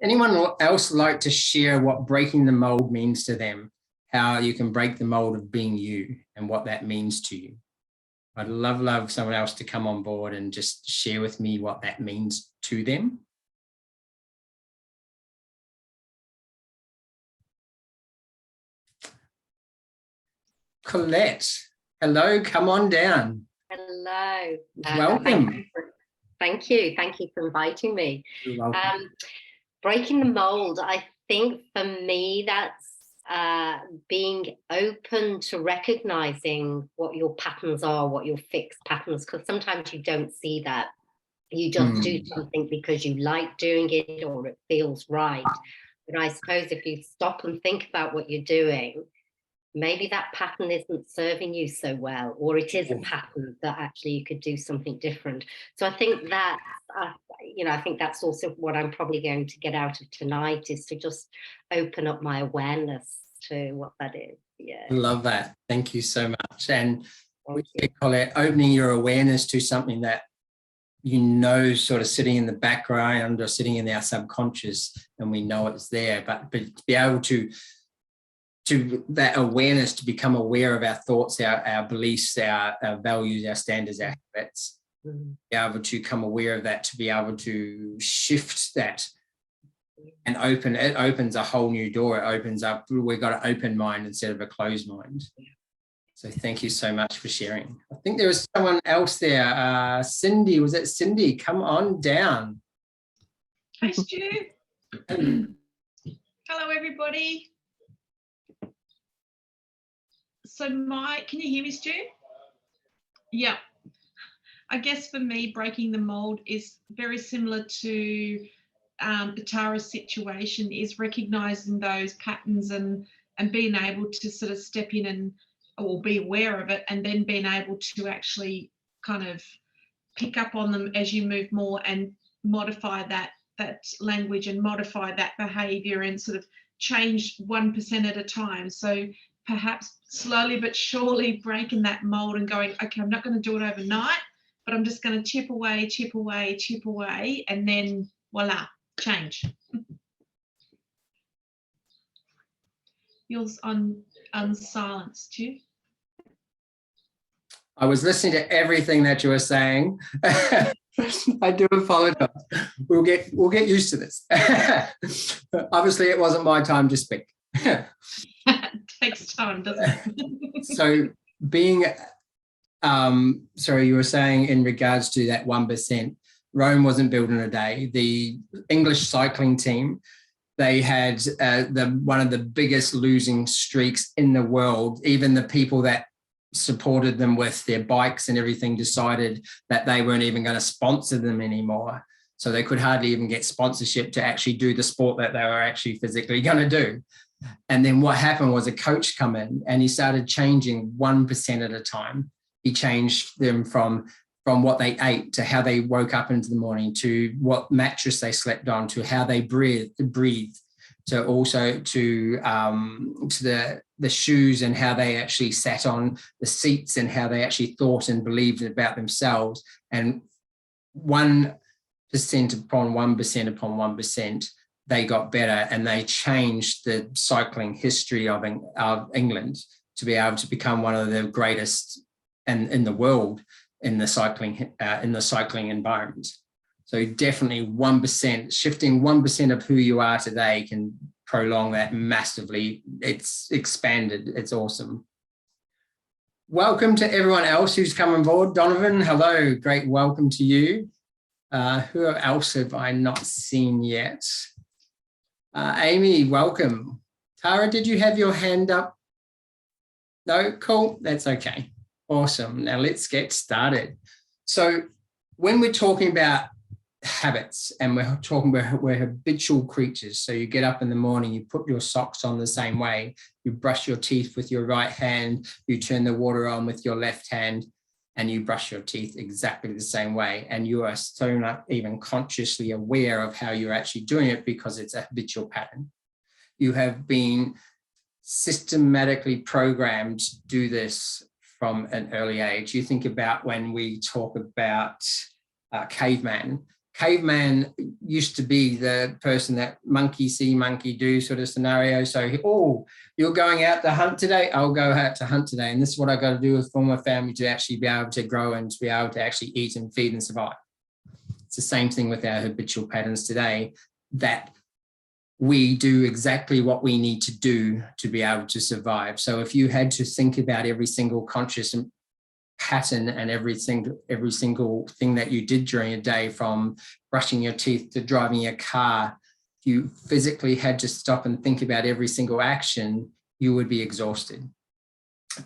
Anyone else like to share what breaking the mold means to them? How you can break the mold of being you and what that means to you? I'd love someone else to come on board and just share with me what that means to them. Colette, hello, come on down. Hello. Welcome. Thank you. Thank you for inviting me. You're welcome. Breaking the mold, I think for me, that's being open to recognizing what your patterns are, what your fixed patterns, because sometimes you don't see that. You just do something because you like doing it or it feels right. But I suppose if you stop and think about what you're doing, maybe that pattern isn't serving you so well, or it is a pattern that actually you could do something different. So I think that, I think that's also what I'm probably going to get out of tonight, is to just open up my awareness to what that is. Yeah. I love that. Thank you so much. And we call it opening your awareness to something that sort of sitting in the background or sitting in our subconscious, and we know it's there, but to be able to that awareness, to become aware of our thoughts, our beliefs, our values, our standards, our habits, be able to become aware of that, to be able to shift that and it opens a whole new door. It opens up, we've got an open mind instead of a closed mind. So thank you so much for sharing. I think there was someone else there. Cindy, was it Cindy? Come on down. Hi, Stu. Hello, everybody. So can you hear me, Stu? Yeah. I guess for me, breaking the mold is very similar to Tara's situation, is recognising those patterns and being able to sort of step in or be aware of it, and then being able to actually kind of pick up on them as you move more and modify that language and modify that behaviour and sort of change 1% at a time. So perhaps slowly but surely breaking that mold and going, okay, I'm not going to do it overnight, but I'm just going to chip away, and then voila, change. Yours on silence, too. I was listening to everything that you were saying. I do apologize. We'll get used to this. Obviously, it wasn't my time to speak. Takes time, doesn't it? So being, sorry, you were saying in regards to that 1%, Rome wasn't built in a day. The English cycling team, they had one of the biggest losing streaks in the world. Even the people that supported them with their bikes and everything decided that they weren't even going to sponsor them anymore. So they could hardly even get sponsorship to actually do the sport that they were actually physically going to do. And then what happened was a coach come in and he started changing 1% at a time. He changed them from what they ate to how they woke up into the morning, to what mattress they slept on, to how they breathed, to also to the shoes and how they actually sat on the seats and how they actually thought and believed about themselves. And 1% upon 1% upon 1%, they got better, and they changed the cycling history of England to be able to become one of the greatest in the world in the cycling environment. So definitely 1%, shifting 1% of who you are today can prolong that massively. It's expanded. It's awesome. Welcome to everyone else who's come on board. Donovan, hello. Great welcome to you. Who else have I not seen yet? Amy, welcome. Tara, did you have your hand up? No? Cool. That's okay. Awesome. Now let's get started. So when we're talking about habits, and we're talking about we're habitual creatures. So you get up in the morning, you put your socks on the same way, you brush your teeth with your right hand, you turn the water on with your left hand, and you brush your teeth exactly the same way. And you are so not even consciously aware of how you're actually doing it because it's a habitual pattern. You have been systematically programmed to do this from an early age. You think about when we talk about caveman. Caveman used to be the person that monkey see, monkey do sort of scenario. So, oh, you're going out to hunt today? I'll go out to hunt today. And this is what I got to do for my family to actually be able to grow and to be able to actually eat and feed and survive. It's the same thing with our habitual patterns today, that we do exactly what we need to do to be able to survive. So if you had to think about every single conscious pattern and every single thing that you did during a day, from brushing your teeth to driving your car, if you physically had to stop and think about every single action, you would be exhausted.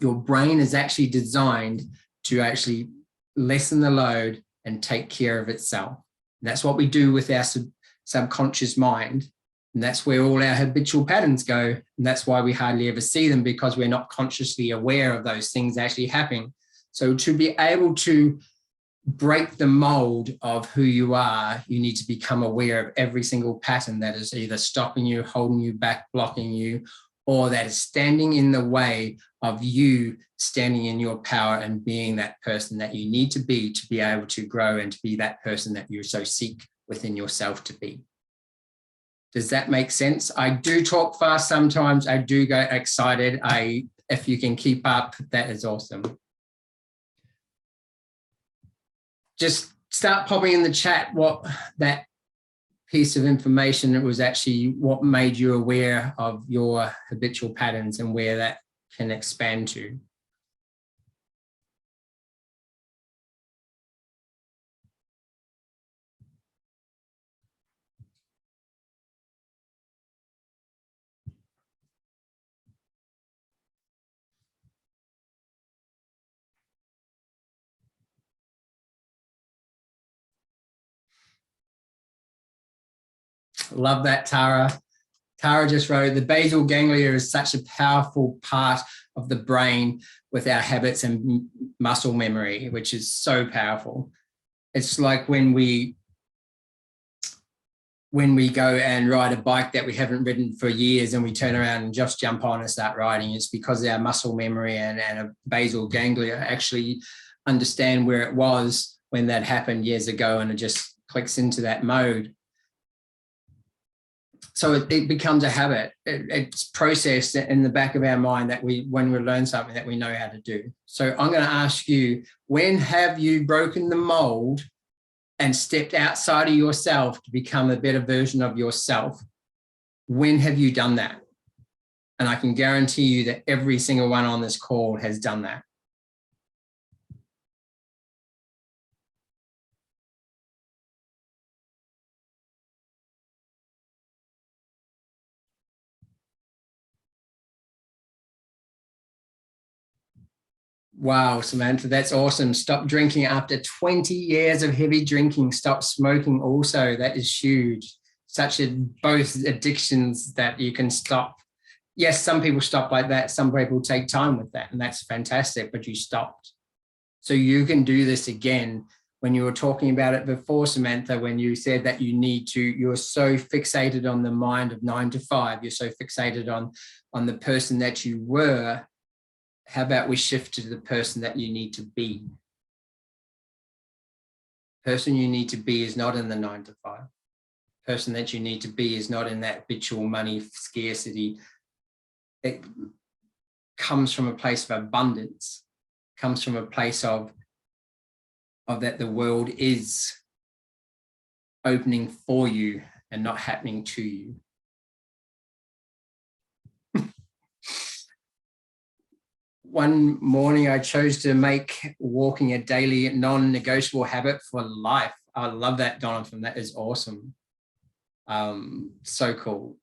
Your brain is actually designed to actually lessen the load and take care of itself. And that's what we do with our subconscious mind. And that's where all our habitual patterns go. And that's why we hardly ever see them, because we're not consciously aware of those things actually happening. So to be able to break the mold of who you are, you need to become aware of every single pattern that is either stopping you, holding you back, blocking you, or that is standing in the way of you standing in your power and being that person that you need to be able to grow and to be that person that you so seek within yourself to be. Does that make sense? I do talk fast sometimes. I do get excited. If you can keep up, that is awesome. Just start popping in the chat what that piece of information that was actually what made you aware of your habitual patterns and where that can expand to. Love that, Tara. Tara just wrote, the basal ganglia is such a powerful part of the brain with our habits and muscle memory, which is so powerful. It's like when we go and ride a bike that we haven't ridden for years and we turn around and just jump on and start riding. It's because our muscle memory and a basal ganglia actually understand where it was when that happened years ago, and it just clicks into that mode. So it becomes a habit. It's processed in the back of our mind that when we learn something that we know how to do. So I'm going to ask you, when have you broken the mold and stepped outside of yourself to become a better version of yourself? When have you done that? And I can guarantee you that every single one on this call has done that. Wow, Samantha, that's awesome. Stop drinking after 20 years of heavy drinking. Stop smoking also. That is huge. Both addictions that you can stop. Yes, some people stop like that. Some people take time with that, and that's fantastic, but you stopped. So you can do this again. When you were talking about it before, Samantha, when you said that you're so fixated on the mind of 9 to 5, you're so fixated on the person that you were. How about we shift to the person that you need to be? Person you need to be is not in the 9 to 5. Person that you need to be is not in that habitual money scarcity. It comes from a place of abundance, comes from a place of that the world is opening for you and not happening to you. One morning I chose to make walking a daily non-negotiable habit for life. I love that, Jonathan. That is awesome. So cool.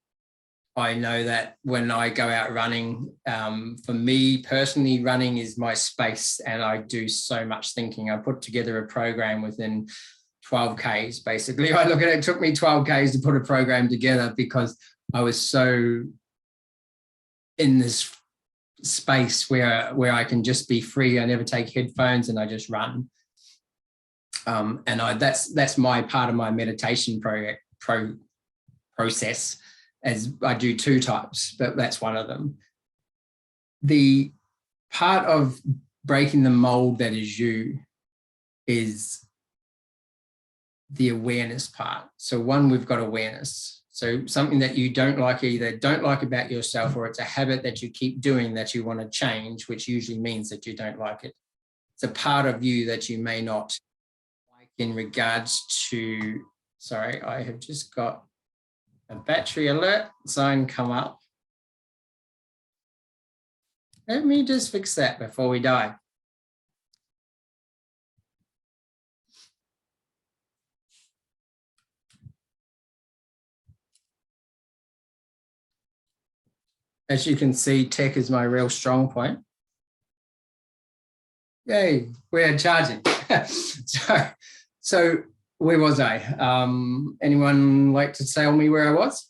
I know that when I go out running, for me personally, running is my space, and I do so much thinking. I put together a program within 12 Ks, basically. I look at it, it took me 12 Ks to put a program together because I was so in this space where I can just be free. I never take headphones and I just run. And that's my part of my meditation process, as I do 2 types, but that's one of them. The part of breaking the mold that is you is the awareness part. So one, we've got awareness. So something that you don't like, either don't like about yourself, or it's a habit that you keep doing that you want to change, which usually means that you don't like it. It's a part of you that you may not like in regards to, sorry, I have just got a battery alert sign come up. Let me just fix that before we die. As you can see, tech is my real strong point. Yay, we're charging. so where was I? Anyone like to tell me where I was?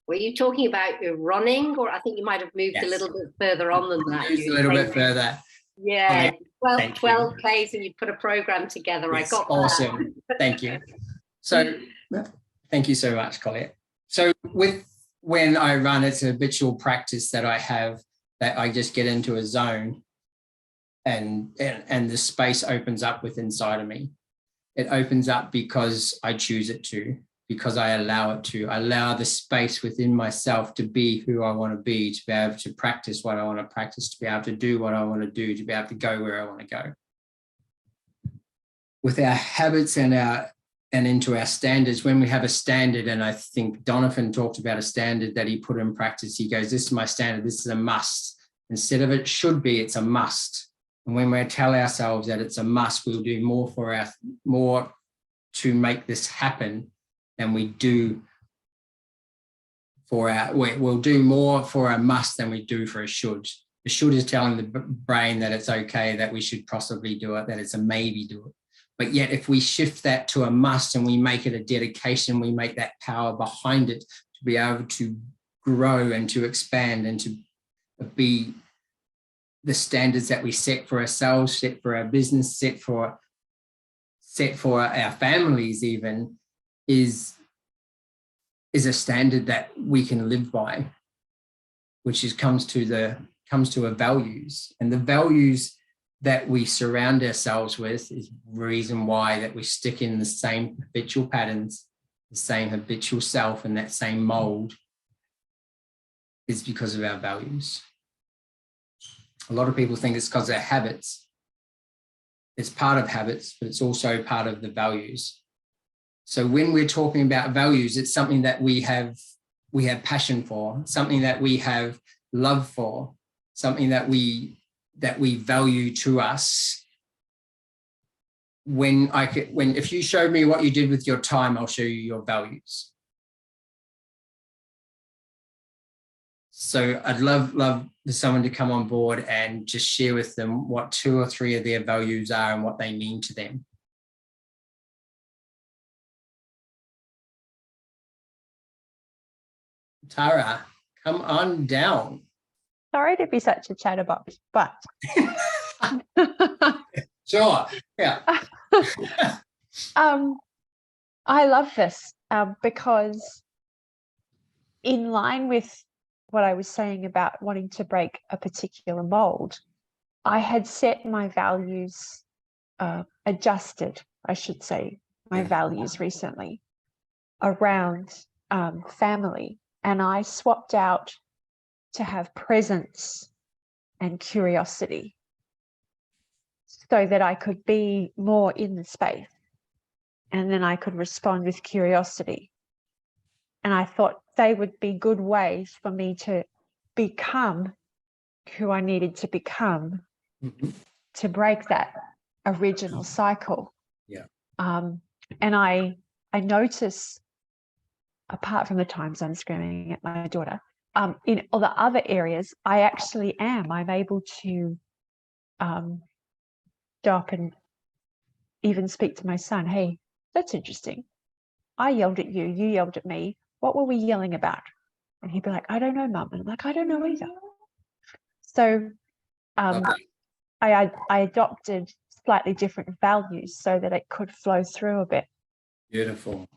Were you talking about your running, or I think you might have moved a little bit further on than that? Moved a little bit further. Yeah, Okay. 12 Ks and you put a program together. Yes, I got awesome. that. Thank you. So thank you so much, Colette. So when I run, it's an habitual practice that I have, that I just get into a zone and the space opens up within inside of me. It opens up because I choose it to, because I allow it to. I allow the space within myself to be who I want to be able to practice what I want to practice, to be able to do what I want to do, to be able to go where I want to go. With our habits and into our standards, when we have a standard, and I think Donovan talked about a standard that he put in practice, he goes, this is my standard, this is a must. Instead of it should be, it's a must. And when we tell ourselves that it's a must, we'll do more to make this happen than we do for we'll do more for a must than we do for a should. The should is telling the brain that it's okay, that we should possibly do it, that it's a maybe do it. But yet if we shift that to a must and we make it a dedication, we make that power behind it to be able to grow and to expand and to be the standards that we set for ourselves, set for our business, set for our families even, is a standard that we can live by, which comes to a values. And the values that we surround ourselves with is the reason why that we stick in the same habitual patterns, the same habitual self, and that same mold is because of our values. A lot of people think it's because of their habits. It's part of habits, but it's also part of the values. So when we're talking about values, it's something that we have passion for, something that we have love for, something that we value to us. If you showed me what you did with your time, I'll show you your values. So I'd love someone to come on board and just share with them what 2 or 3 of their values are and what they mean to them. Tara, come on down. Sorry to be such a chatterbox, but Sure, yeah. I love this because in line with what I was saying about wanting to break a particular mold, I had set my values, adjusted, I should say, my values recently around family. And I swapped out to have presence and curiosity so that I could be more in the space. And then I could respond with curiosity. And I thought they would be good ways for me to become who I needed to become to break that original cycle. Yeah. And I notice, apart from the times I'm screaming at my daughter, in all the other areas, I'm able to stop and even speak to my son. Hey, that's interesting. I yelled at you, you yelled at me. What were we yelling about? And he'd be like, I don't know, Mum. And I'm like, I don't know either. So I adopted slightly different values so that it could flow through a bit. Beautiful.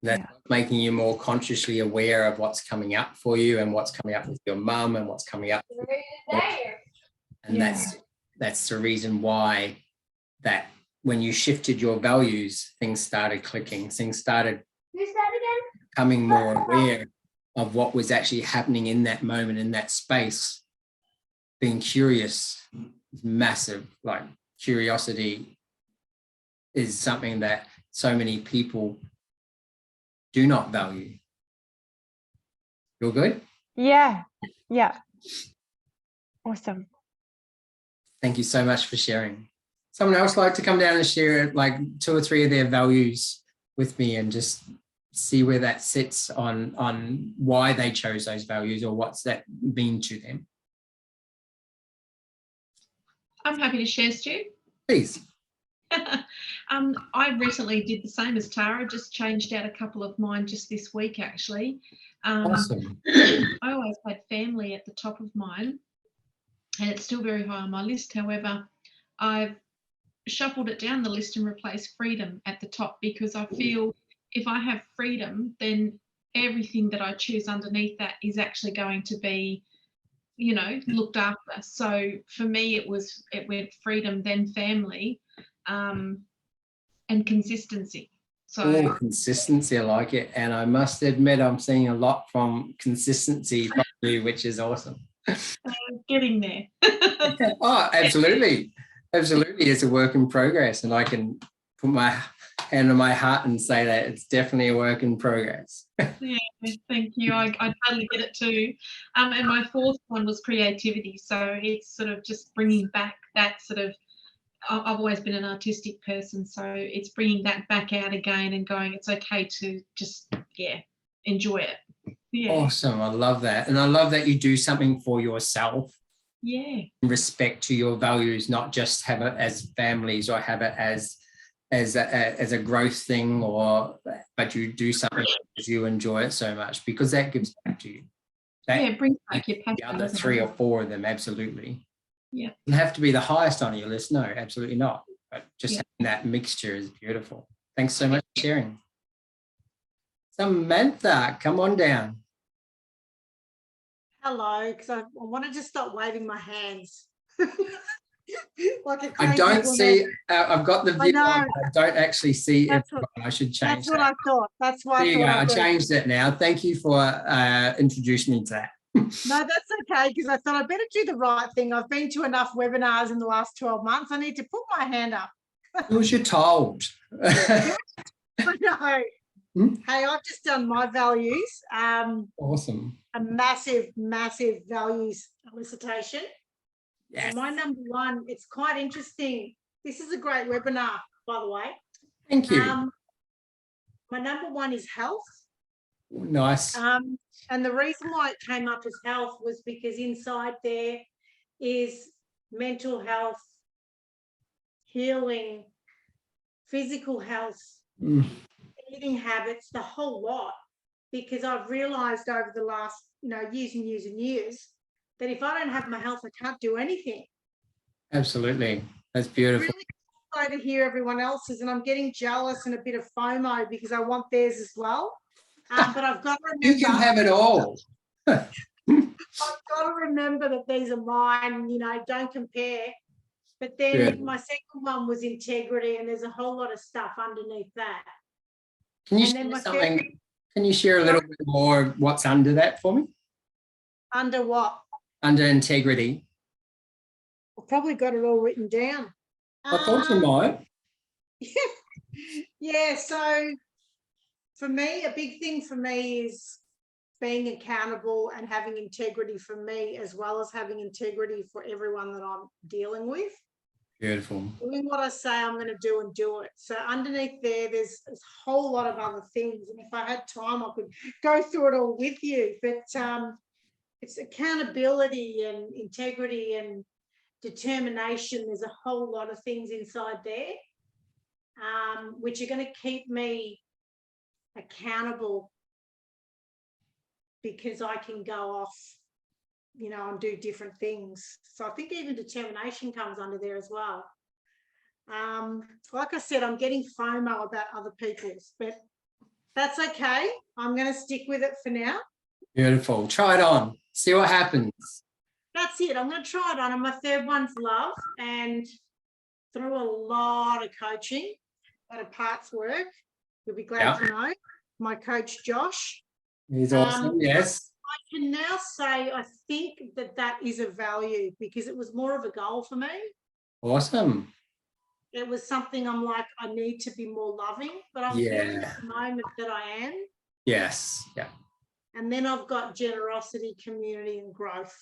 That's Yeah. making you more consciously aware of what's coming up for you and what's coming up with your mum and what's coming up. And Yeah. that's the reason why that when you shifted your values, things started clicking, things started becoming more aware of what was actually happening in that moment, in that space. Being curious is massive. Like curiosity is something that so many people do not value. You're good? Yeah. Yeah. Awesome. Thank you so much for sharing. Someone else like to come down and share like 2 or 3 of their values with me and just see where that sits on why they chose those values or what's that mean to them. I'm happy to share, Stu. Please. I recently did the same as Tara, just changed out a couple of mine just this week, actually. Awesome. I always had family at the top of mine, and it's still very high on my list. However, I've shuffled it down the list and replaced freedom at the top, because I feel if I have freedom, then everything that I choose underneath that is actually going to be, you know, looked after. So for me, it went freedom, then family, and consistency. So Consistency, I like it. And I must admit, I'm seeing a lot from consistency from you, which is awesome. getting there. Oh, absolutely. Absolutely. It's a work in progress. And I can put my hand on my heart and say that it's definitely a work in progress. Yeah, thank you. I totally get it too. And my 4th one was creativity. So it's sort of just bringing back that sort of, I've always been an artistic person, so it's bringing that back out again and going, it's okay to just, enjoy it. Yeah. Awesome. I love that. And I love that you do something for yourself. Yeah. In respect to your values, not just have it as families or have it as a growth thing, but you do something because you enjoy it so much, because that gives back to you. That brings back your passion. The other 3 or 4 of them, absolutely. Yeah. It doesn't have to be the highest on your list. No, absolutely not. But just having that mixture is beautiful. Thanks so much for sharing. Samantha, come on down. Hello, because I wanted to stop waving my hands. Like a I crazy don't woman. see, I've got the I view on, know. but I don't actually see That's everyone. I should change That's what that. I thought. That's why There I you go. thought I changed it now. Thank you for introducing me to that. No, that's okay, because I thought I better do the right thing. I've been to enough webinars in the last 12 months. I need to put my hand up. Who was you told? I know. Hmm? Hey, I've just done my values. Awesome. A massive, massive values elicitation. Yes. And my number 1, it's quite interesting. This is a great webinar, by the way. Thank you. My number 1 is health. Nice. And the reason why it came up as health was because inside there is mental health, healing, physical health, eating habits, the whole lot. Because I've realized over the last, years and years and years, that if I don't have my health, I can't do anything. Absolutely. That's beautiful. Really excited to hear everyone else's, and I'm getting jealous and a bit of FOMO because I want theirs as well. But I've got to remember. You can have it all. I've got to remember that these are mine, don't compare. But then my second one was integrity, and there's a whole lot of stuff underneath that. Can you And share then my something? Can you share a little bit more of what's under that for me? Under what? Under integrity. I've probably got it all written down. I thought you might. Yeah, so for me, a big thing for me is being accountable and having integrity for me, as well as having integrity for everyone that I'm dealing with. Beautiful. Doing what I say I'm going to do and do it. So underneath there's a whole lot of other things. And if I had time, I could go through it all with you. But it's accountability and integrity and determination. There's a whole lot of things inside there, which are going to keep me accountable, because I can go off, and do different things. So I think even determination comes under there as well. Like I said, I'm getting FOMO about other people's, but That's okay. I'm going to stick with it for now. Beautiful. Try it on. See what happens. That's it. I'm going to try it on. And my third one's love. And through a lot of coaching at a parts work, you'll be glad to know, my coach, Josh. He's awesome. Yes. I can now say I think that is a value because it was more of a goal for me. Awesome. It was something I'm like, I need to be more loving, but I'm feeling at the moment that I am. Yes. Yeah. And then I've got generosity, community, and growth.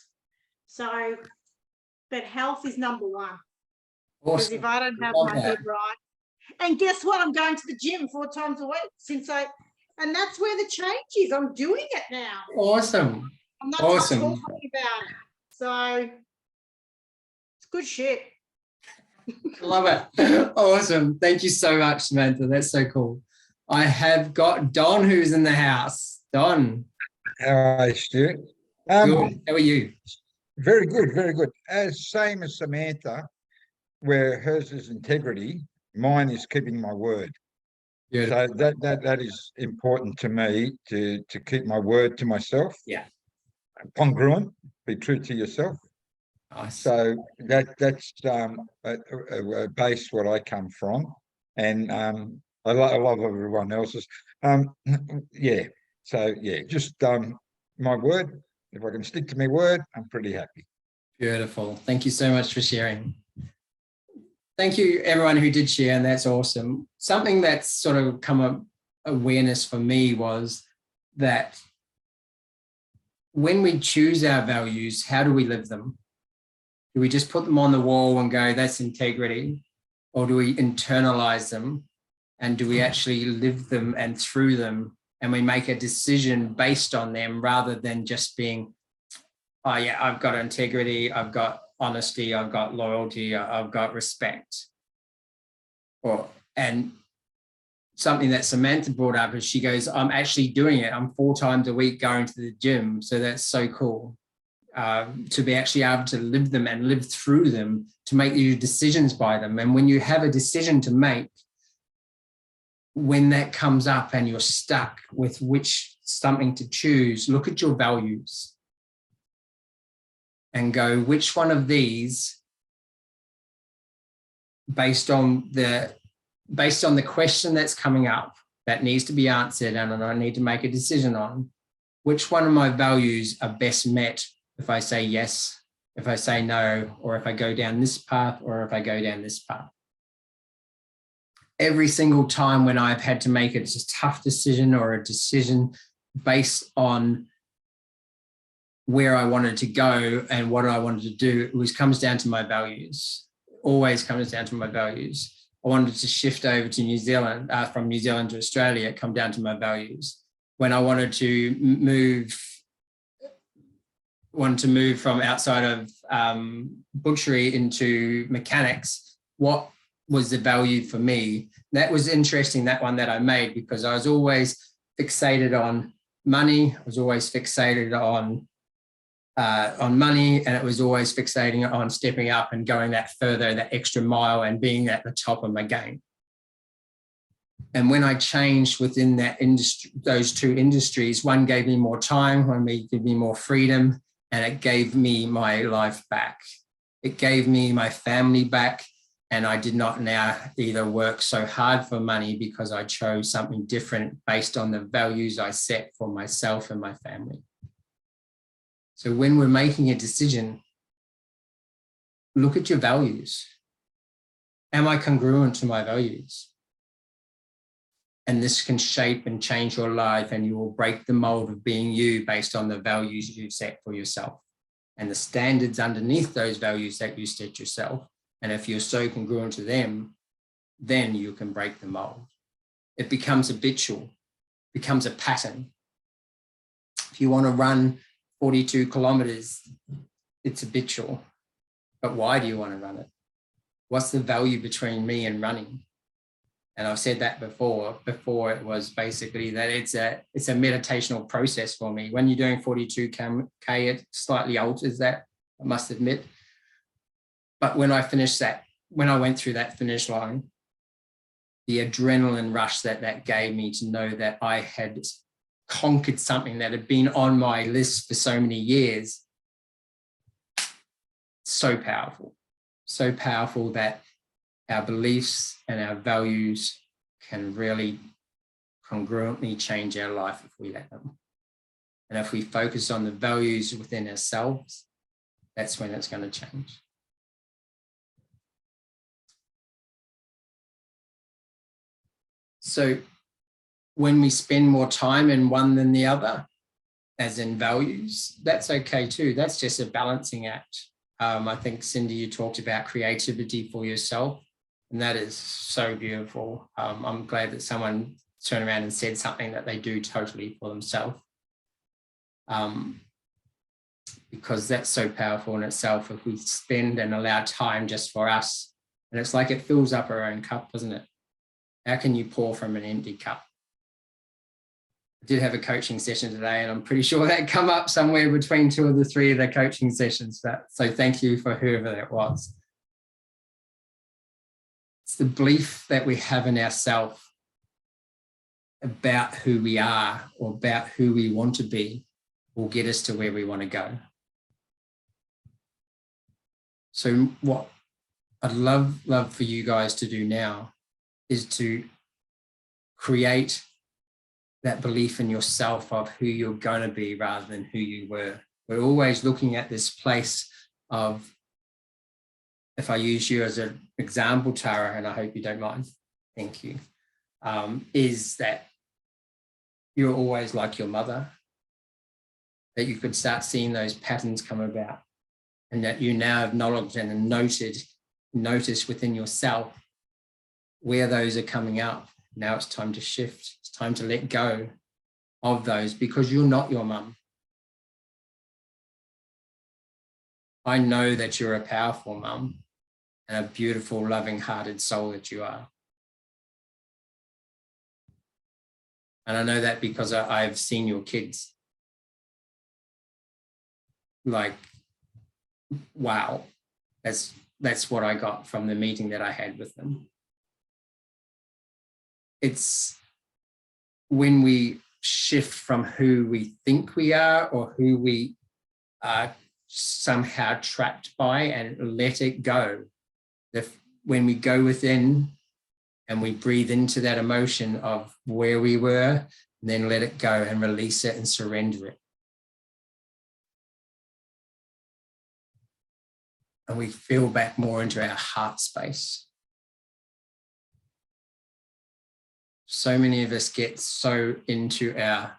So, but health is number one. Because if I don't have my head right, and guess what? I'm going to the gym 4 times a week and that's where the change is. I'm doing it now. Awesome. I'm not just talking about it. So it's good shit. Love it. Awesome. Thank you so much, Samantha. That's so cool. I have got Don who's in the house. Don. How are you, Stuart? Good. How are you? Very good, very good. Same as Samantha, where hers is integrity, mine is keeping my word. Beautiful. So that is important to me to keep my word to myself. Yeah. Congruent, be true to yourself. Nice. So that's a base what I come from, and I love everyone else's. Yeah. So yeah, just my word. If I can stick to my word, I'm pretty happy. Beautiful. Thank you so much for sharing. Thank you, everyone who did share, and that's awesome. Something that's sort of come up awareness for me was that when we choose our values, how do we live them? Do we just put them on the wall and go, that's integrity? Or do we internalize them? And do we actually live them and through them? And we make a decision based on them rather than just being, oh yeah, I've got integrity, I've got honesty, I've got loyalty, I've got respect. And something that Samantha brought up is she goes, I'm actually doing it. I'm 4 times a week going to the gym. So that's so cool to be actually able to live them and live through them, to make your decisions by them. And when you have a decision to make, when that comes up and you're stuck with something to choose, look at your values and go, which one of these, based on the question that's coming up that needs to be answered and I need to make a decision on, which one of my values are best met if I say yes, if I say no, or if I go down this path, or if I go down this path. Every single time when I've had to make a tough decision or a decision based on where I wanted to go and what I wanted to do, it comes down to my values. Always comes down to my values. I wanted to shift over to New Zealand, from New Zealand to Australia, it come down to my values. When I wanted to move from outside of butchery into mechanics, what was the value for me? That was interesting, that one that I made, because I was always fixated on money. I was always fixated on money, and it was always fixating on stepping up and going that further, that extra mile, and being at the top of my game. And when I changed within that industry, those 2 industries, one gave me more time, one gave me more freedom, and it gave me my life back. It gave me my family back, and I did not now either work so hard for money because I chose something different based on the values I set for myself and my family. So when we're making a decision, look at your values. Am I congruent to my values? And this can shape and change your life, and you will break the mold of being you based on the values you set for yourself and the standards underneath those values that you set yourself. And if you're so congruent to them, then you can break the mold. It becomes habitual, becomes a pattern. If you want to run 42 kilometers, it's habitual. But why do you want to run it? What's the value between me and running? And I've said that before it was basically that it's a meditational process for me. When you're doing 42K, it slightly alters that, I must admit. But when I finished that, when I went through that finish line, the adrenaline rush that gave me to know that I had conquered something that had been on my list for so many years. So powerful that our beliefs and our values can really congruently change our life if we let them. And if we focus on the values within ourselves, that's when it's going to change. So when we spend more time in one than the other, as in values, that's okay too. That's just a balancing act. I think, Cindy, you talked about creativity for yourself, and that is so beautiful. I'm glad that someone turned around and said something that they do totally for themselves. Because that's so powerful in itself. If we spend and allow time just for us, and it's like it fills up our own cup, doesn't it? How can you pour from an empty cup? I did have a coaching session today, and I'm pretty sure that come up somewhere between 2 of the 3 of the coaching sessions. So thank you for whoever that was. It's the belief that we have in ourselves about who we are or about who we want to be will get us to where we want to go. So what I'd love for you guys to do now is to create that belief in yourself of who you're going to be rather than who you were. We're always looking at this place of, if I use you as an example, Tara, and I hope you don't mind, thank you, is that you're always like your mother, that you could start seeing those patterns come about, and that you now have knowledge and noticed within yourself where those are coming up. Now it's time to shift. It's time to let go of those, because you're not your mum. I know that you're a powerful mum and a beautiful, loving-hearted soul that you are. And I know that because I've seen your kids. Like, wow, that's what I got from the meeting that I had with them. It's when we shift from who we think we are or who we are somehow trapped by and let it go. When we go within and we breathe into that emotion of where we were, and then let it go and release it and surrender it. And we feel back more into our heart space. So many of us get so into our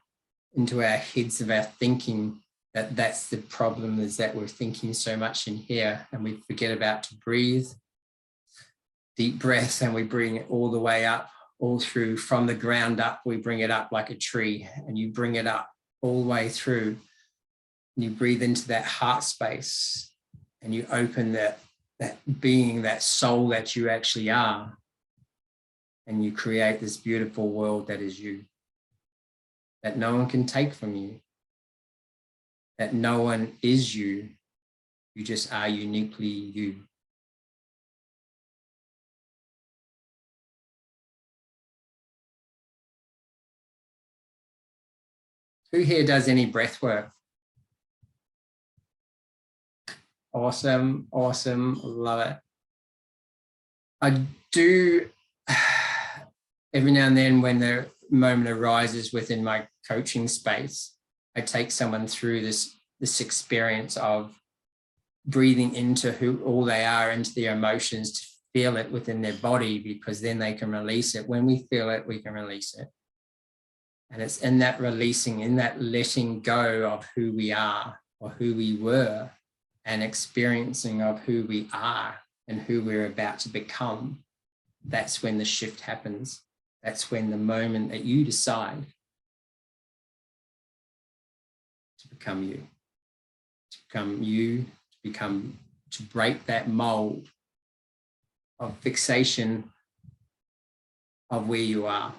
heads of our thinking that's the problem, is that we're thinking so much in here and we forget about to breathe. Deep breath, and we bring it all the way up, all through from the ground up. We bring it up like a tree, and you bring it up all the way through. And you breathe into that heart space, and you open that being, that soul that you actually are. And you create this beautiful world that is you, that no one can take from you, that no one is you. You just are uniquely you. Who here does any breath work? Awesome, awesome, love it. I do every now and then, when the moment arises within my coaching space, I take someone through this experience of breathing into who all they are, into their emotions, to feel it within their body, because then they can release it. When we feel it, we can release it. And it's in that releasing, in that letting go of who we are or who we were, and experiencing of who we are and who we're about to become. That's when the shift happens. That's when the moment that you decide to become you, to break that mold of fixation of where you are.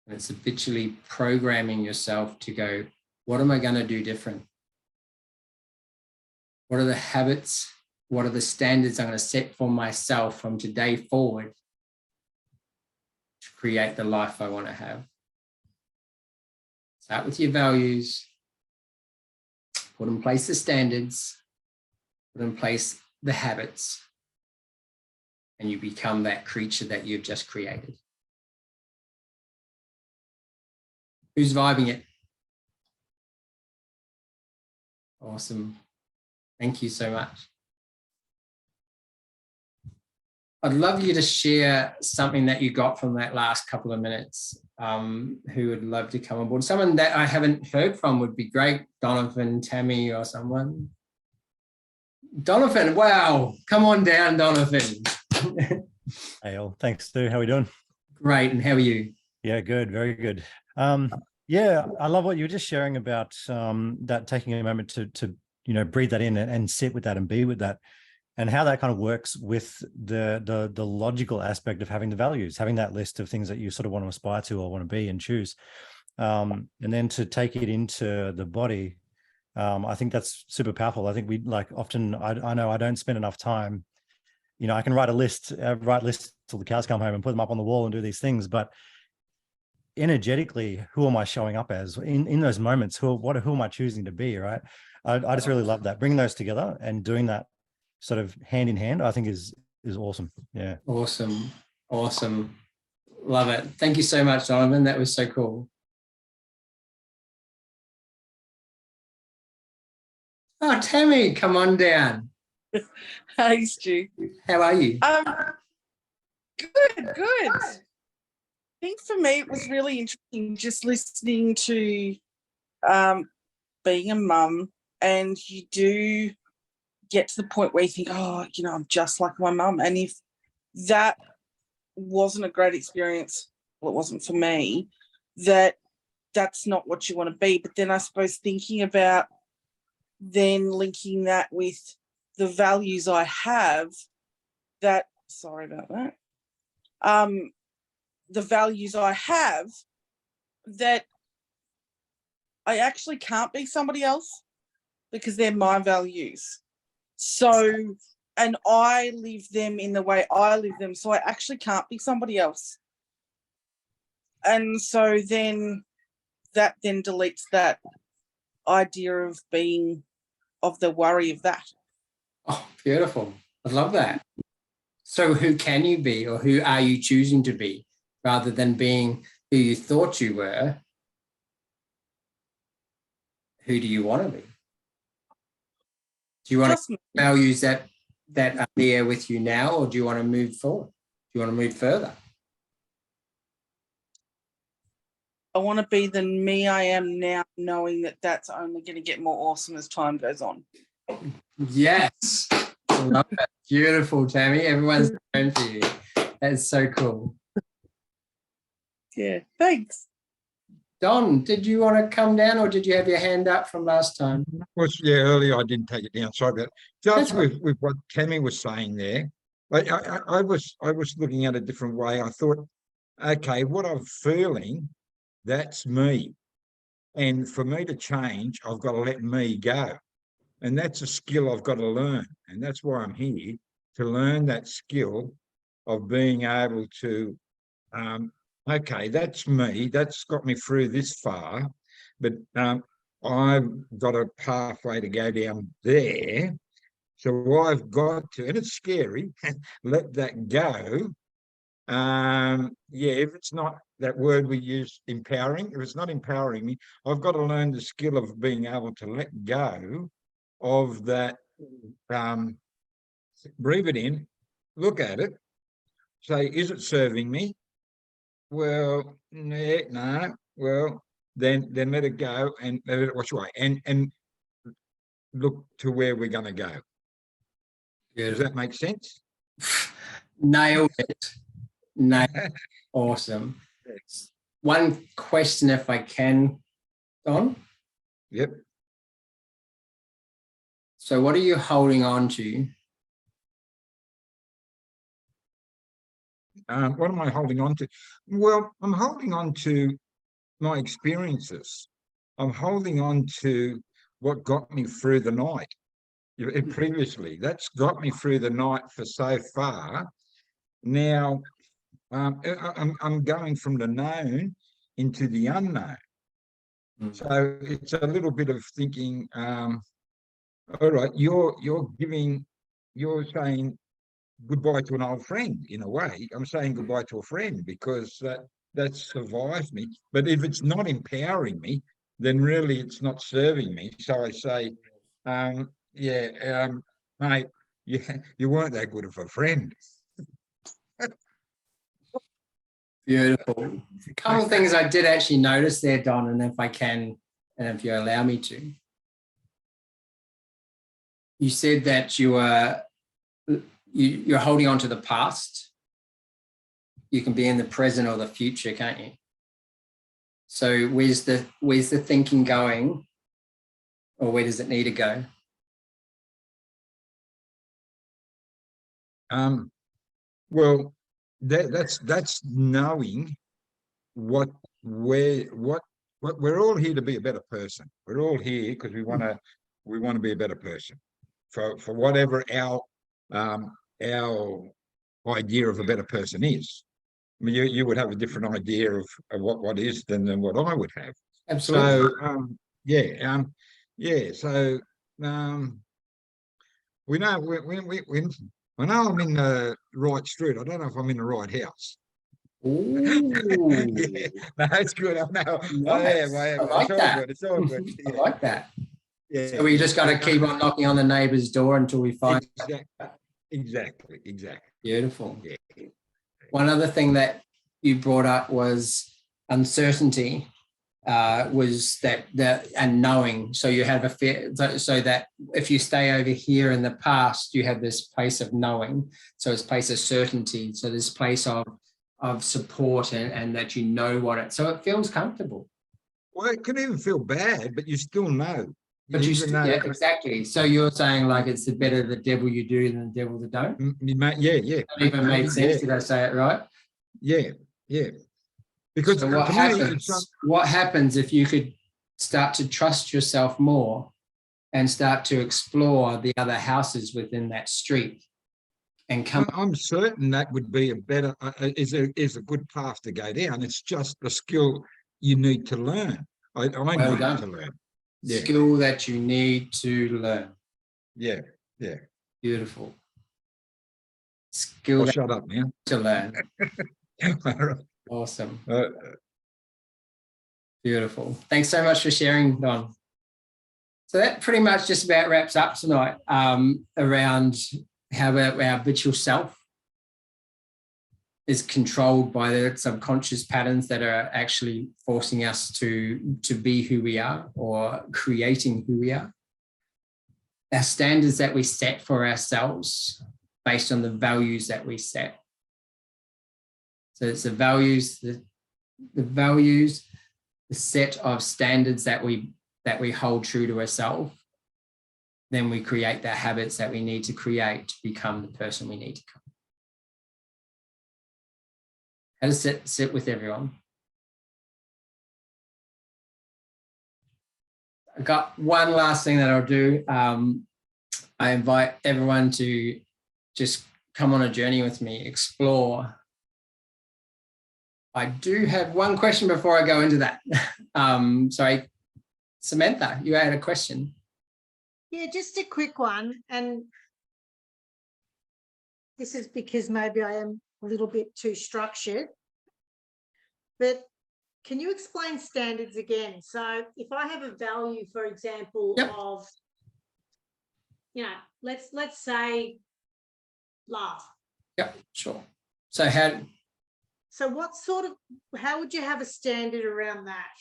And it's habitually programming yourself to go, what am I going to do different? What are the habits What are the standards I'm going to set for myself from today forward to create the life I want to have? Start with your values, put in place the standards, put in place the habits, and you become that creature that you've just created. Who's vibing it? Awesome. Thank you so much. I'd love you to share something that you got from that last couple of minutes. Who would love to come on board? Someone that I haven't heard from would be great. Donovan, Tammy, or someone. Donovan, wow. Come on down, Donovan. Hey, all. Thanks, Stu. How are we doing? Great. And how are you? Yeah, good. Very good. Yeah, I love what you were just sharing about that, taking a moment to breathe that in and sit with that and be with that, and how that kind of works with the logical aspect of having the values, having that list of things that you sort of want to aspire to or want to be and choose, and then to take it into the body. I think that's super powerful. I think we often, I know I don't spend enough time. I can write lists till the cows come home and put them up on the wall and do these things, but energetically, who am I showing up as in those moments? Who am I choosing to be? Right. I just really love that, bringing those together and doing that sort of hand in hand, I think is awesome. Yeah. Awesome. Love it. Thank you so much, Donovan. That was so cool. Oh, Tammy, come on down. Hey, Stu. How are you? Good. I think for me it was really interesting just listening to being a mum, and you do get to the point where you think, I'm just like my mum. And if that wasn't a great experience, well, it wasn't for me, that's not what you want to be. But then I suppose thinking about then linking that with the values I have, sorry about that. The values I have, that I actually can't be somebody else because they're my values. So, and I live them in the way I live them. So I actually can't be somebody else. And so then that then deletes that idea of the worry of that. Oh, beautiful. I love that. So who can you be, or who are you choosing to be, rather than being who you thought you were? Who do you want to be? Do you want to values that are there with you now, or do you want to move forward? Do you want to move further? I want to be the me I am now, knowing that that's only going to get more awesome as time goes on. Yes. I love that. Beautiful, Tammy. Everyone's known for you. That's so cool. Yeah, thanks. Don, did you want to come down, or did you have your hand up from last time? Earlier I didn't take it down. Sorry about it. Just with what Tammy was saying there, I was looking at it a different way. I thought, okay, what I'm feeling, that's me. And for me to change, I've got to let me go. And that's a skill I've got to learn. And that's why I'm here, to learn that skill of being able to, okay, that's me. That's got me through this far. But I've got a pathway to go down there. So I've got to, and it's scary, let that go. If it's not that word we use, empowering, if it's not empowering me, I've got to learn the skill of being able to let go of that. Breathe it in, look at it, say, is it serving me? Well, no. Well, then let it go and let it wash away, and look to where we're going to go. Does that make sense? Nailed it. Awesome. One question, if I can, Don. Yep. So what are you holding on to? What am I holding on to? Well, I'm holding on to my experiences. I'm holding on to what got me through the night. previously. That's got me through the night for so far. Now, I'm going from the known into the unknown. So it's a little bit of thinking, all right, you're saying goodbye to an old friend in a way. I'm saying goodbye to a friend because that survived me. But if it's not empowering me, then really it's not serving me. So I say, mate, you weren't that good of a friend. Beautiful. A couple of things I did actually notice there, Don, and if I can, and if you allow me to. You said that you're holding on to the past. You can be in the present or the future, can't you? So where's the thinking going, or where does it need to go? Well, that's knowing what we're all here to be a better person. We're all here because we want to be a better person for whatever our idea of a better person is. I mean, you would have a different idea of what is than what I would have. Absolutely. So we know I know I'm in the right street. I don't know if I'm in the right house. Ooh. Yeah, no, it's good. I know. Nice. I am. I like it's that. all good. It's all good. I like that. Yeah. So we just got to keep on knocking on the neighbour's door until we find. Exactly. Beautiful. Yeah. One other thing that you brought up was uncertainty. Was that and knowing. So you have a fear, so that if you stay over here in the past, you have this place of knowing. So it's place of certainty. So this place of support and that you know what it. So it feels comfortable. Well, it can even feel bad, but you still know. But yeah, exactly. So you're saying like it's the better the devil you do than the devil that don't. Yeah. That even made sense. Did I say it right? Yeah. Because so what happens if you could start to trust yourself more and start to explore the other houses within that street and come? I'm certain that would be a better is a good path to go down. It's just the skill you need to learn. I need to learn. Yeah. Skill that you need to learn. Yeah. Beautiful. Skill. I'll shut up now. To learn. Awesome. Beautiful. Thanks so much for sharing, Don. So that pretty much just about wraps up tonight around how our habitual self is controlled by the subconscious patterns that are actually forcing us to be who we are or creating who we are. Our standards that we set for ourselves based on the values that we set. So it's the values, the set of standards that we hold true to ourselves. Then we create the habits that we need to create to become the person we need to become. How does it sit with everyone? I've got one last thing that I'll do. I invite everyone to just come on a journey with me, explore. I do have one question before I go into that. Sorry, Samantha, you had a question. Yeah, just a quick one. And this is because maybe I am a little bit too structured. But can you explain standards again? So if I have a value, for example, of, let's say love. Yep, sure. So how would you have a standard around that?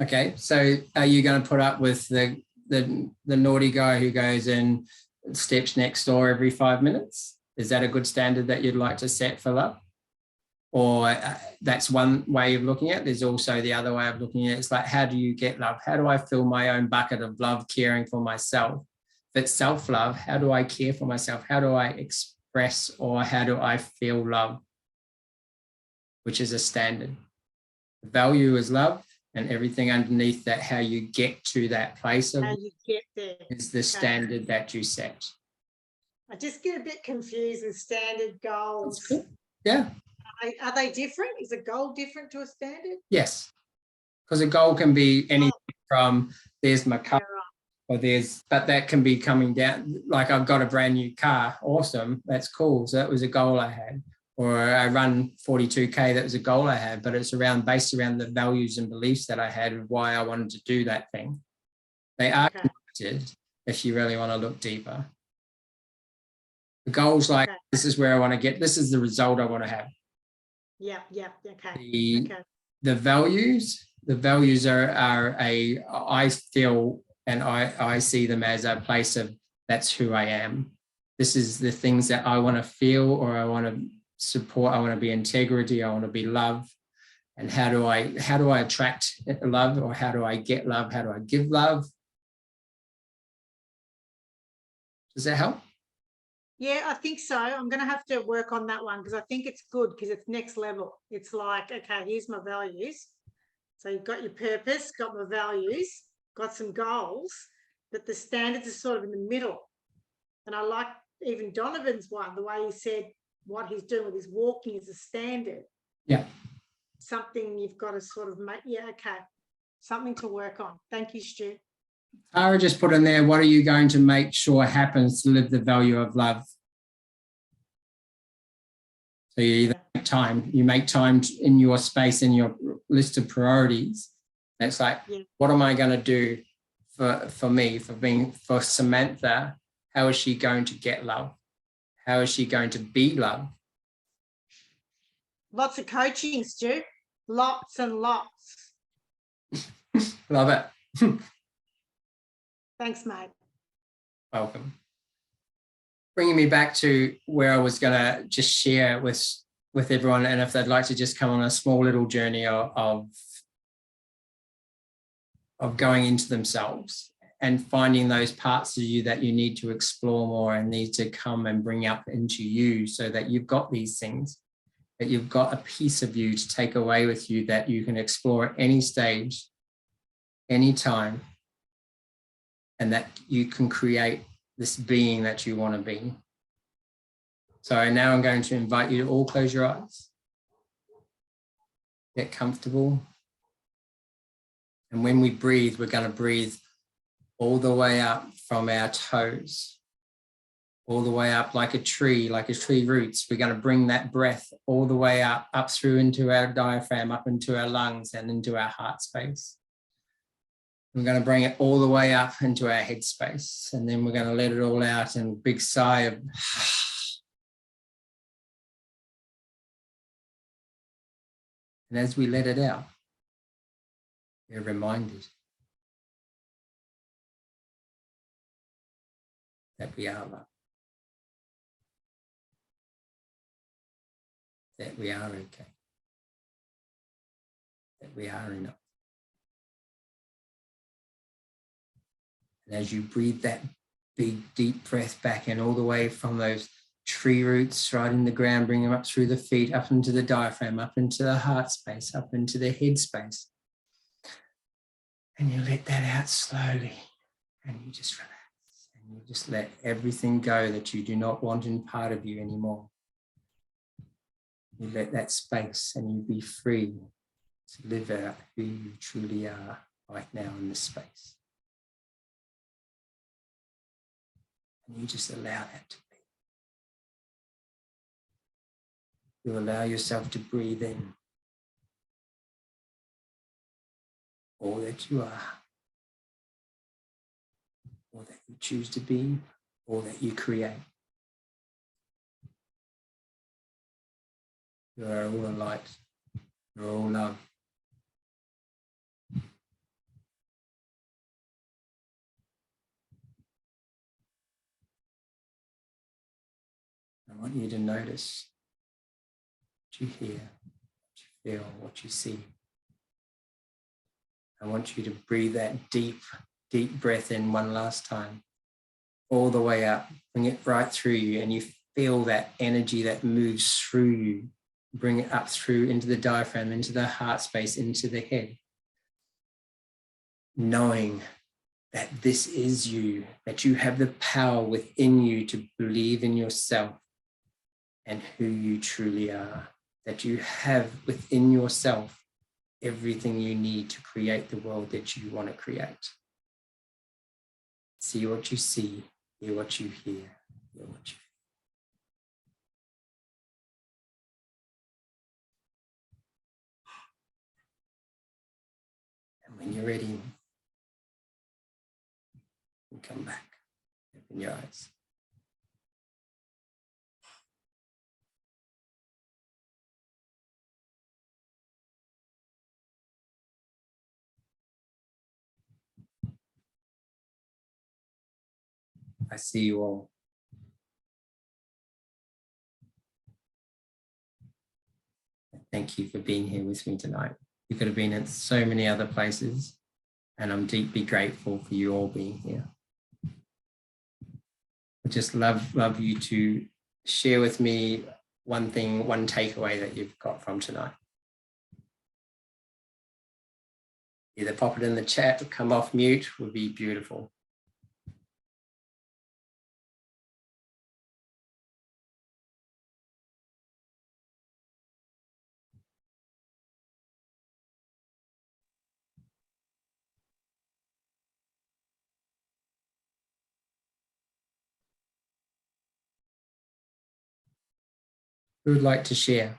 Okay, so are you going to put up with the naughty guy who goes and steps next door every 5 minutes? Is that a good standard that you'd like to set for love? Or that's one way of looking at it. There's also the other way of looking at it. It's like, how do you get love? How do I fill my own bucket of love, caring for myself? If it's self-love, how do I care for myself? How do I express or how do I feel love? Which is a standard. The value is love. and everything underneath that, how you get to that place of How you get there. is the standard that you set. I just get a bit confused with standard goals. Cool. Yeah. Are they different? Is a goal different to a standard? Yes. Because a goal can be anything from there's my car, Yeah, right. but that can be coming down. Like I've got a brand new car. Awesome. That's cool. So that was a goal I had. Or I run 42K. That was a goal I had, but it's based around the values and beliefs that I had of why I wanted to do that thing. They are connected if you really want to look deeper. The goals like, this is where I want to get, this is the result I want to have. Yeah, okay. The values are I feel, and I see them as a place of, that's who I am. This is the things that I want to feel, or I want to support. I want to be integrity. I want to be love. And how do I attract love, or how do I get love? How do I give love? Does that help? Yeah, I think so. I'm going to have to work on that one because I think it's good because it's next level. It's like, okay, here's my values. So you've got your purpose, got my values, got some goals, but the standards are sort of in the middle. And I like even Donovan's one, the way he said what he's doing with his walking is a standard. Yeah. Something you've got to sort of make. Yeah, okay. Something to work on. Thank you, Stu. Tara just put in there, what are you going to make sure happens to live the value of love? So you either make time in your space, in your list of priorities. It's like, what am I going to do for me, for Samantha? How is she going to get love? How is she going to be love? Lots of coaching, Stu. Lots and lots. Love it. Thanks, mate. Welcome. Bringing me back to where I was going to just share with everyone, and if they'd like to just come on a small little journey of going into themselves and finding those parts of you that you need to explore more and need to come and bring up into you, so that you've got these things, that you've got a piece of you to take away with you that you can explore at any stage, any time, and that you can create this being that you want to be. So now I'm going to invite you to all close your eyes. Get comfortable. And when we breathe, we're going to breathe all the way up from our toes, all the way up like a tree roots. We're going to bring that breath all the way up through into our diaphragm, up into our lungs and into our heart space. We're going to bring it all the way up into our head space, and then we're going to let it all out in a big sigh of and as we let it out, we're reminded that we are love, that we are okay, that we are enough. And as you breathe that big, deep breath back in, all the way from those tree roots right in the ground, bring them up through the feet, up into the diaphragm, up into the heart space, up into the head space. And you let that out slowly, and you just relax, and you just let everything go that you do not want in part of you anymore. You let that space, and you be free to live out who you truly are right now in this space. And you just allow that to be. You allow yourself to breathe in all that you are, all that you choose to be, all that you create. You are all a light. You're all love. I want you to notice what you hear, what you feel, what you see. I want you to breathe that deep, deep breath in one last time, all the way up. Bring it right through you, and you feel that energy that moves through you. Bring it up through into the diaphragm, into the heart space, into the head. knowing that this is you, that you have the power within you to believe in yourself and who you truly are, that you have within yourself everything you need to create the world that you want to create. See what you see, hear what you hear, hear what you feel. And when you're ready, you come back, open your eyes. I see you all. Thank you for being here with me tonight. You could have been at so many other places, and I'm deeply grateful for you all being here. I just love you to share with me one thing, one takeaway that you've got from tonight. Either pop it in the chat or come off mute would be beautiful. Who would like to share?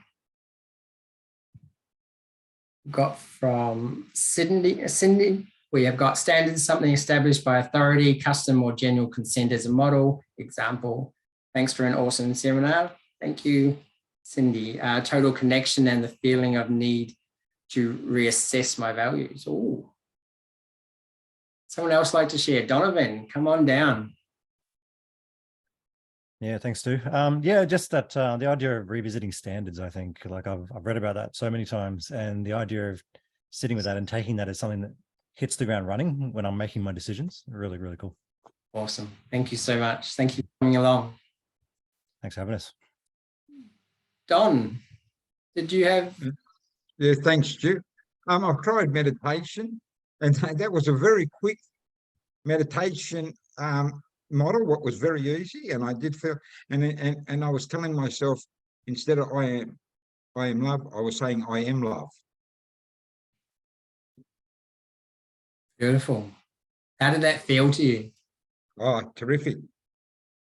Got from Cindy, we have got standards, something established by authority, custom or general consent as a model. Example, thanks for an awesome seminar. Thank you, Cindy. Total connection and the feeling of need to reassess my values. Oh, someone else like to share? Donovan, come on down. Yeah, thanks, Stu. Yeah, just that the idea of revisiting standards, I think, like I've read about that so many times, and the idea of sitting with that and taking that as something that hits the ground running when I'm making my decisions. Really, really cool. Awesome. Thank you so much. Thank you for coming along. Thanks for having us. Don, did you have? Yeah, thanks, Stu. I've tried meditation, and that was a very quick meditation model. What was very easy, and I did feel, and I was telling myself, instead of I am love, I was saying I am love. Beautiful. How did that feel to you? Oh, terrific.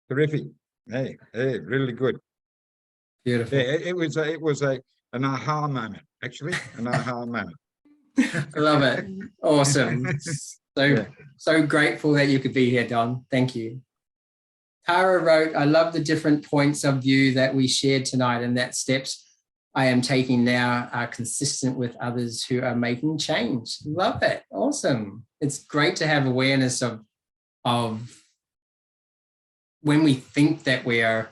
Hey, really good. Beautiful. Yeah, it was an aha moment, actually, an aha moment. I love it. Awesome. So grateful that you could be here, Don. Thank you. Tara wrote, I love the different points of view that we shared tonight, and that steps I am taking now are consistent with others who are making change. Love it. Awesome. It's great to have awareness of when we think that we are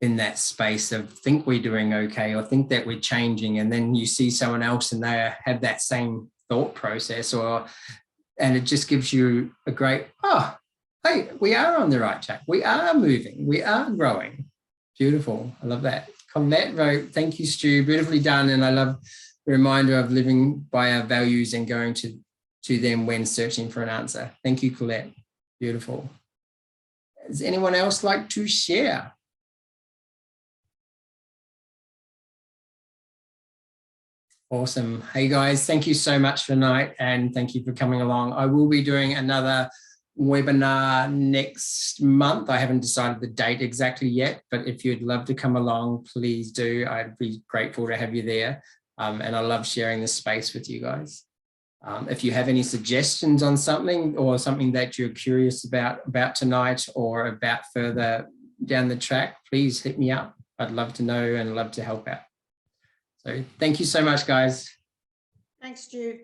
in that space of think we're doing okay or think that we're changing, and then you see someone else and they have that same thought process, and it just gives you a great, oh, hey, we are on the right track. We are moving. We are growing. Beautiful. I love that. Colette wrote, thank you, Stu. Beautifully done. And I love the reminder of living by our values and going to them when searching for an answer. Thank you, Colette. Beautiful. Does anyone else like to share? Awesome. Hey guys, thank you so much for tonight, and thank you for coming along. I will be doing another webinar next month. I haven't decided the date exactly yet, but if you'd love to come along, please do. I'd be grateful to have you there. And I love sharing this space with you guys. If you have any suggestions on something or something that you're curious about tonight or about further down the track, please hit me up. I'd love to know and love to help out. So thank you so much, guys. Thanks, Stu.